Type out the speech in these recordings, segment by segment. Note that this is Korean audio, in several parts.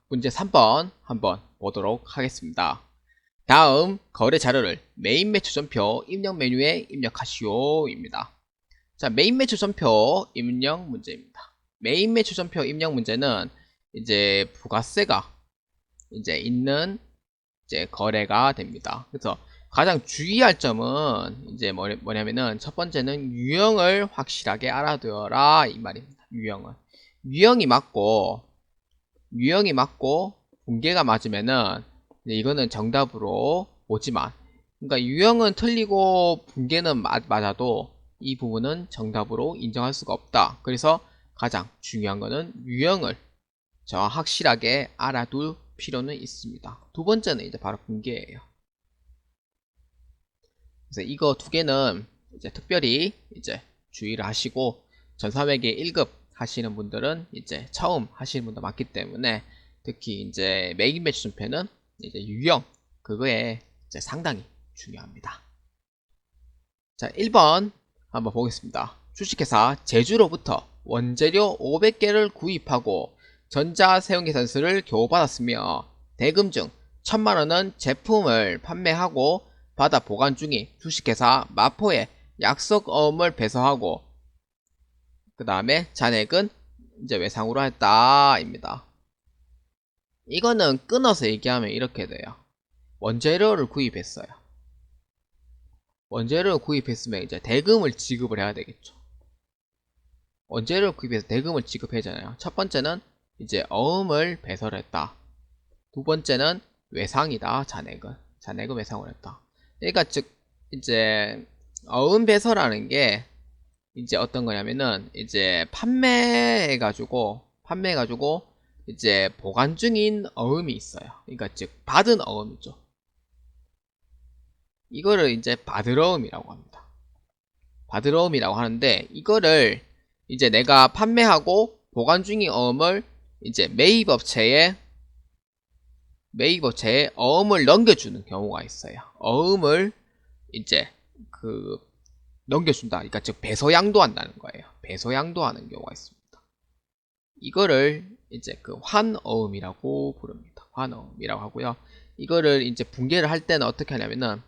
문제 3번 한번 보도록 하겠습니다. 다음 거래 자료를 메인 매출 전표 입력 메뉴에 입력하시오입니다. 자, 메인 매출 전표 입력 문제입니다. 메인 매출 전표 입력 문제는 이제 부가세가 이제 있는 이제 거래가 됩니다. 그래서 가장 주의할 점은 이제 뭐냐면은 첫 번째는 유형을 확실하게 알아두어라 이 말입니다. 유형이 맞고 분계가 맞으면은 이거는 정답으로 오지만, 그러니까 유형은 틀리고 분계는 맞아도 이 부분은 정답으로 인정할 수가 없다. 그래서 가장 중요한 거는 유형을 확실하게 알아둘 필요는 있습니다. 두 번째는 이제 바로 분계예요. 그래서 이거 두 개는 이제 특별히 이제 주의를 하시고, 전사회계 1급 하시는 분들은 이제 처음 하시는 분도 많기 때문에 특히 이제 메인 매출 전표는 이제 유형 그거에 이제 상당히 중요합니다. 자, 1번 한번 보겠습니다. 주식회사 제주로부터 원재료 500개를 구입하고 전자세용계산서를 교부받았으며 대금 중 1000만원은 제품을 판매하고 받아 보관 중인 주식회사 마포에 약속어음을 배서하고 그 다음에 잔액은 이제 외상으로 했다입니다. 이거는 끊어서 얘기하면 이렇게 돼요. 원재료를 구입했어요. 원재료를 구입했으면 이제 대금을 지급을 해야 되겠죠. 원재료를 구입해서 대금을 지급하잖아요. 첫 번째는 이제 어음을 배설을 했다. 두 번째는 외상이다. 잔액은 외상을 했다. 그러니까 즉 이제 어음 배설하는 게 이제 어떤 거냐면은 이제 판매해가지고 이제 보관 중인 어음이 있어요. 그러니까 즉 받은 어음이죠. 이거를 이제 받으러음이라고 합니다. 받으러음이라고 하는데, 이거를 이제 내가 판매하고 보관 중인 어음을 이제 매입업체에 어음을 넘겨주는 경우가 있어요. 어음을 이제 넘겨준다. 그러니까 즉 배서양도한다는 거예요. 배서양도하는 경우가 있습니다. 이거를 이제 환어음이라고 부릅니다. 환어음이라고 하고요. 이거를 이제 분계를 할 때는 어떻게 하냐면은,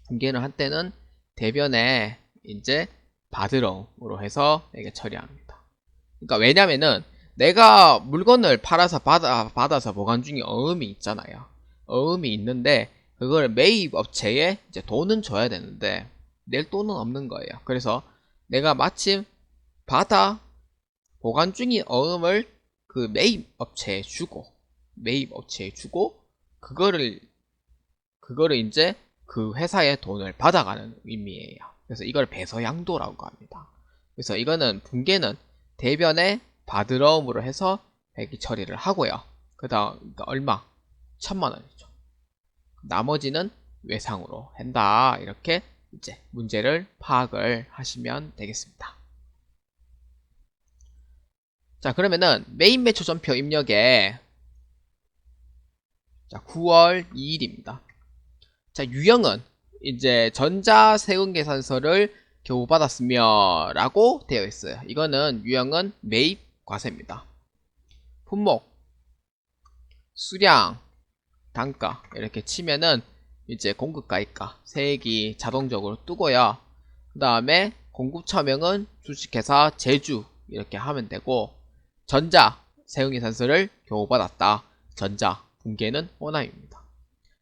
분계를 할 때는 대변에 이제 받으러음으로 해서 이게 처리합니다. 그러니까 왜냐면은 내가 물건을 팔아서 받아서 보관 중인 어음이 있잖아요. 어음이 있는데 그걸 매입 업체에 이제 돈은 줘야 되는데 낼 돈은 없는 거예요. 그래서 내가 마침 받아 보관 중인 어음을 그 매입 업체에 주고 그거를 이제 그 회사의 돈을 받아가는 의미예요. 그래서 이걸 배서양도라고 합니다. 그래서 이거는 분계는 대변에 받으러움으로 해서 회계 처리를 하고요. 그 다음 그러니까 얼마? 1000만원이죠. 나머지는 외상으로 한다. 이렇게 이제 문제를 파악을 하시면 되겠습니다. 자, 그러면은 메인 매출 전표 입력에 9월 2일입니다. 자, 유형은 이제 전자세금계산서를 교부받았으며 라고 되어 있어요. 이거는 유형은 매입 과세입니다. 품목, 수량, 단가 이렇게 치면은 이제 공급가입가, 세액이 자동적으로 뜨고요. 그 다음에 공급처명은 주식회사 제주 이렇게 하면 되고, 전자세금계산서를 교부받았다. 전자, 분계는 호남입니다.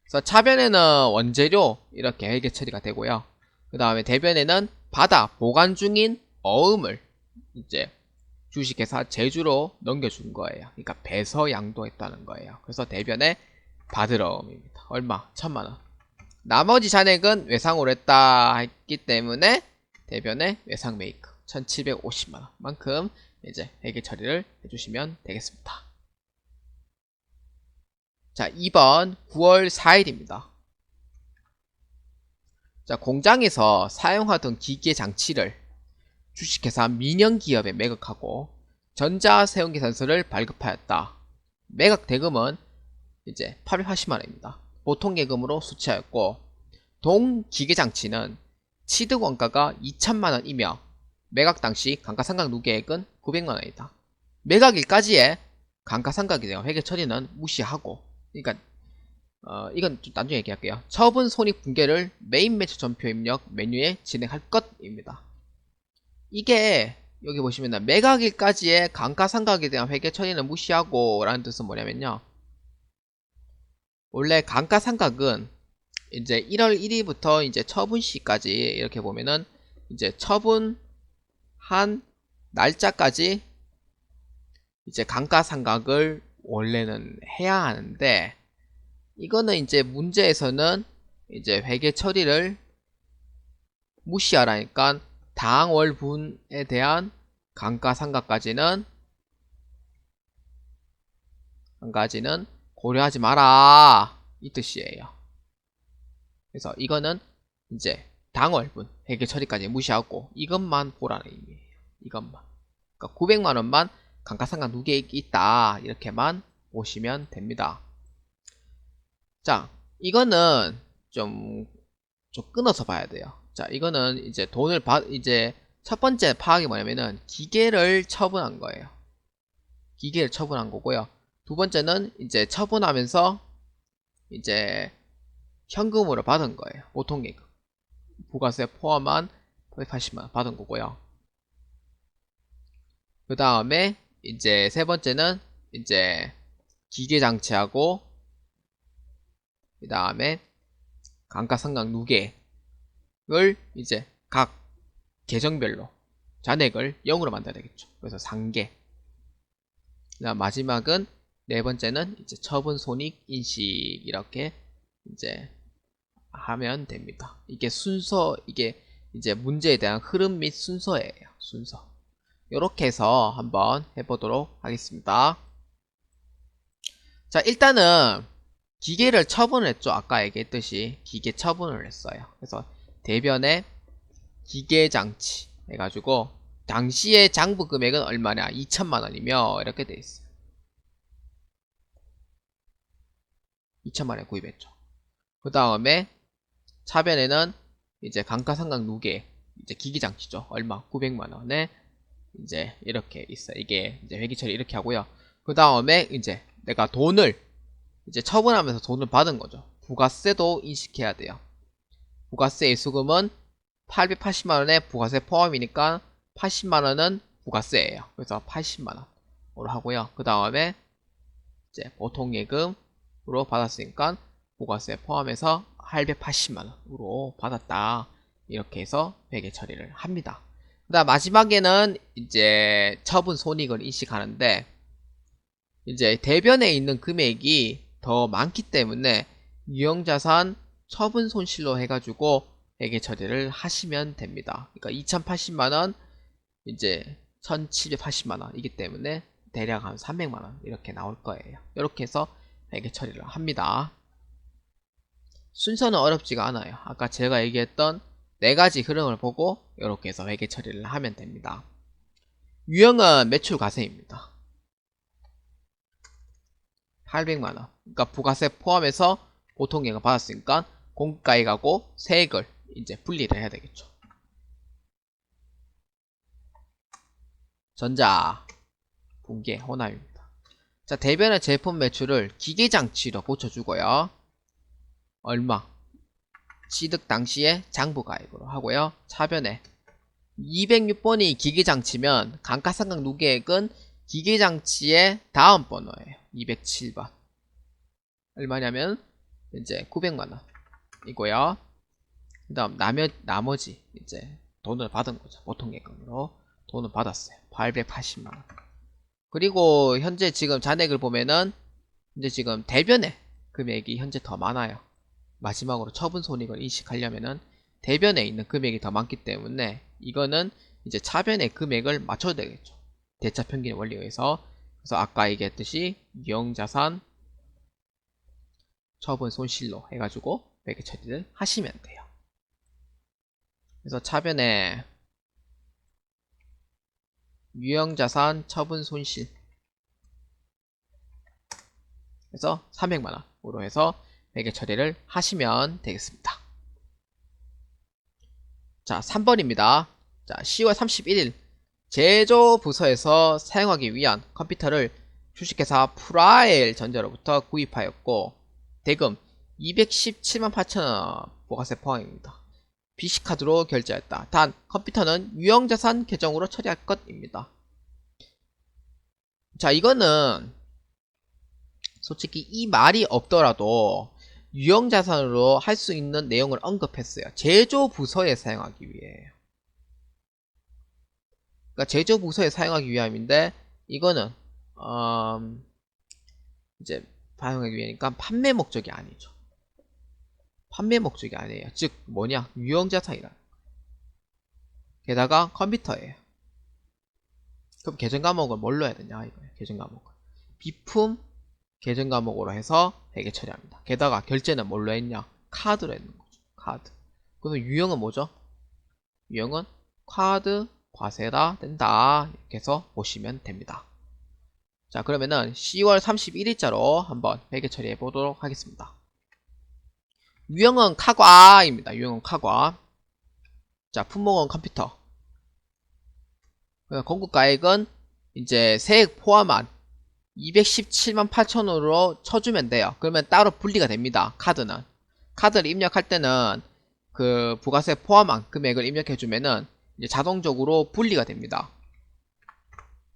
그래서 차변에는 원재료 이렇게 회계 처리가 되고요. 그 다음에 대변에는 받아 보관 중인 어음을 이제 주식회사 제주로 넘겨준 거예요. 그러니까 배서 양도했다는 거예요. 그래서 대변에 받으러음입니다. 얼마? 1000만원. 나머지 잔액은 외상으로 했기 때문에 대변에 외상 메이크 1750만원 만큼 이제 회계 처리를 해주시면 되겠습니다. 자, 2번 9월 4일입니다. 자, 공장에서 사용하던 기계 장치를 주식회사 민영기업에 매각하고 전자세금계산서를 발급하였다. 매각 대금은 이제 880만원입니다. 보통예금으로 수취하였고, 동기계장치는 취득원가가 2000만원이며 매각 당시 감가상각 누계액은 900만원이다. 매각일까지의 감가상각이돼요. 회계 처리는 무시하고. 그러니까 이건 좀 나중에 얘기할게요. 처분 손익 분계를 메인 매출 전표 입력 메뉴에 진행할 것입니다. 이게 여기 보시면 매각일까지의 감가상각에 대한 회계 처리는 무시하고 라는 뜻은 뭐냐면요. 원래 감가상각은 이제 1월 1일부터 이제 처분 시까지 이렇게 보면은 이제 처분한 날짜까지 이제 감가상각을 원래는 해야 하는데, 이거는 이제 문제에서는 이제 회계 처리를 무시하라니까 당월분에 대한 감가상각까지는 고려하지 마라 이 뜻이에요. 그래서 이거는 이제 당월분 회계 처리까지 무시하고 이것만 보라는 의미예요. 이것만. 그러니까 900만원만 감가상각 누계 있다 이렇게만 보시면 됩니다. 자, 이거는 좀 끊어서 봐야 돼요. 자, 이거는 이제 이제 첫 번째 파악이 뭐냐면은 기계를 처분한 거예요. 기계를 처분한 거고요. 두 번째는 이제 처분하면서 이제 현금으로 받은 거예요. 보통예금. 부가세 포함한 880만원 받은 거고요. 그 다음에 이제 세 번째는 이제 기계장치하고 그 다음에 감가상각 누계를 이제 각 계정별로 잔액을 0으로 만들어야 되겠죠. 그래서 상계. 그다음 마지막은 네 번째는 이제 처분 손익 인식 이렇게 이제 하면 됩니다. 이게 이게 이제 문제에 대한 흐름 및 순서예요. 순서. 이렇게 해서 한번 해보도록 하겠습니다. 자, 일단은 기계를 처분을 했죠. 아까 얘기했듯이 기계 처분을 했어요. 그래서 대변에 기계장치 해가지고 당시의 장부 금액은 얼마냐? 2천만원이며 이렇게 돼 있어요. 2천만원에 구입했죠. 그 다음에 차변에는 이제 감가상각 누계 이제 기기장치죠. 얼마? 900만원에 이제 이렇게 있어요. 이게 이제 회계처리 이렇게 하고요. 그 다음에 이제 내가 돈을 이제 처분하면서 돈을 받은 거죠. 부가세도 인식해야 돼요. 부가세 일수금은 880만원에 부가세 포함이니까 80만원은 부가세예요. 그래서 80만원으로 하고요. 그 다음에 이제 보통예금으로 받았으니까 부가세 포함해서 880만원으로 받았다. 이렇게 해서 회계 처리를 합니다. 그 다음 마지막에는 이제 처분 손익을 인식하는데, 이제 대변에 있는 금액이 더 많기 때문에 유형자산 처분 손실로 해가지고 회계 처리를 하시면 됩니다. 그러니까 2080만원 이제 1780만원 이기 때문에 대략 한 300만원 이렇게 나올 거예요. 이렇게 해서 회계 처리를 합니다. 순서는 어렵지가 않아요. 아까 제가 얘기했던 4가지 흐름을 보고 이렇게 해서 회계 처리를 하면 됩니다. 유형은 매출 과세입니다. 800만원. 그러니까 부가세 포함해서 보통예금 받았으니까 공가액하고 세액을 이제 분리를 해야 되겠죠. 전자 분계 혼합입니다. 자, 대변의 제품 매출을 기계장치로 붙여주고요. 얼마? 취득 당시에 장부가액으로 하고요. 차변에 206번이 기계장치면 감가상각 누계액은 기계장치의 다음 번호예요. 207번. 얼마냐면 이제 900만원 이고요. 그 다음 나머지 이제 돈을 받은 거죠. 보통예금으로 돈을 받았어요. 880만원. 그리고 현재 지금 잔액을 보면은 이제 지금 대변에 금액이 현재 더 많아요. 마지막으로 처분 손익을 인식하려면은 대변에 있는 금액이 더 많기 때문에 이거는 이제 차변의 금액을 맞춰야 되겠죠. 대차 평균 원리에 의해서. 그래서 아까 얘기했듯이 유형자산 처분 손실로 해가지고 회계 처리를 하시면 돼요. 그래서 차변에 유형자산 처분 손실 그래서 300만원으로 해서 회계 처리를 하시면 되겠습니다. 자, 3번입니다. 자, 10월 31일 제조부서에서 사용하기 위한 컴퓨터를 주식회사 프라엘 전자로부터 구입하였고 대금 217만 8천원 부가세 포함입니다. BC카드로 결제했다. 단 컴퓨터는 유형자산 계정으로 처리할 것입니다. 자, 이거는 솔직히 이 말이 없더라도 유형자산으로 할 수 있는 내용을 언급했어요. 제조부서에 사용하기 위해요. 그러니까 제조부서에 사용하기 위함인데 이거는 이제 사용하기 위하니까 판매 목적이 아니죠. 판매 목적이 아니에요. 즉 뭐냐, 유형자산이라. 게다가 컴퓨터예요. 그럼 계정 과목을 뭘로 해야 되냐 이거예요. 계정 과목을 비품 계정 과목으로 해서 회계 처리합니다. 게다가 결제는 뭘로 했냐, 카드로 했는 거죠. 카드. 그래서 유형은 뭐죠? 유형은 카드 과세라 된다. 이렇게 해서 보시면 됩니다. 자, 그러면은 10월 31일자로 한번 회계 처리해 보도록 하겠습니다. 유형은 카과입니다. 유형은 카과. 자, 품목은 컴퓨터. 건국가액은 이제 세액 포함한 217만 8천원으로 쳐주면 돼요. 그러면 따로 분리가 됩니다. 카드는. 카드를 입력할 때는 그 부가세 포함한 금액을 입력해주면은 이제 자동적으로 분리가 됩니다.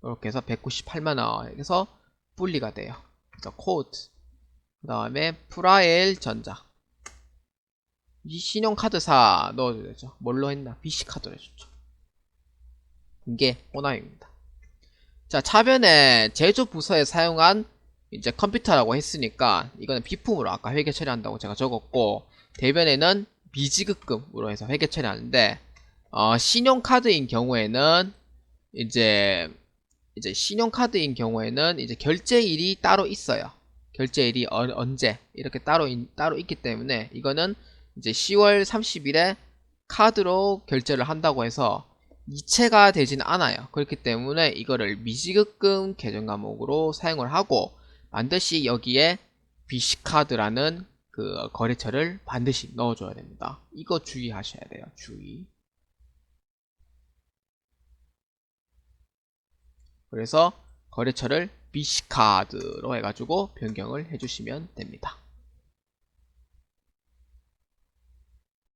이렇게 해서 198만원 해서 분리가 돼요. 그래서 코드. 그 다음에 프라엘 전자. 이 신용카드사 넣어줘야 되죠. 뭘로 했나? BC카드로 해줬죠. 이게 호남입니다. 자, 차변에 제조부서에 사용한 이제 컴퓨터라고 했으니까 이거는 비품으로 아까 회계 처리한다고 제가 적었고, 대변에는 미지급금으로 해서 회계 처리하는데 신용카드인 경우에는 이제 신용카드인 경우에는 이제 결제일이 따로 있어요. 결제일이 언제 이렇게 따로 있기 때문에 이거는 이제 10월 30일에 카드로 결제를 한다고 해서 이체가 되진 않아요. 그렇기 때문에 이거를 미지급금 계정 과목으로 사용을 하고 반드시 여기에 BC카드라는 그 거래처를 반드시 넣어줘야 됩니다. 이거 주의하셔야 돼요. 주의. 그래서 거래처를 BC카드로 해가지고 변경을 해주시면 됩니다.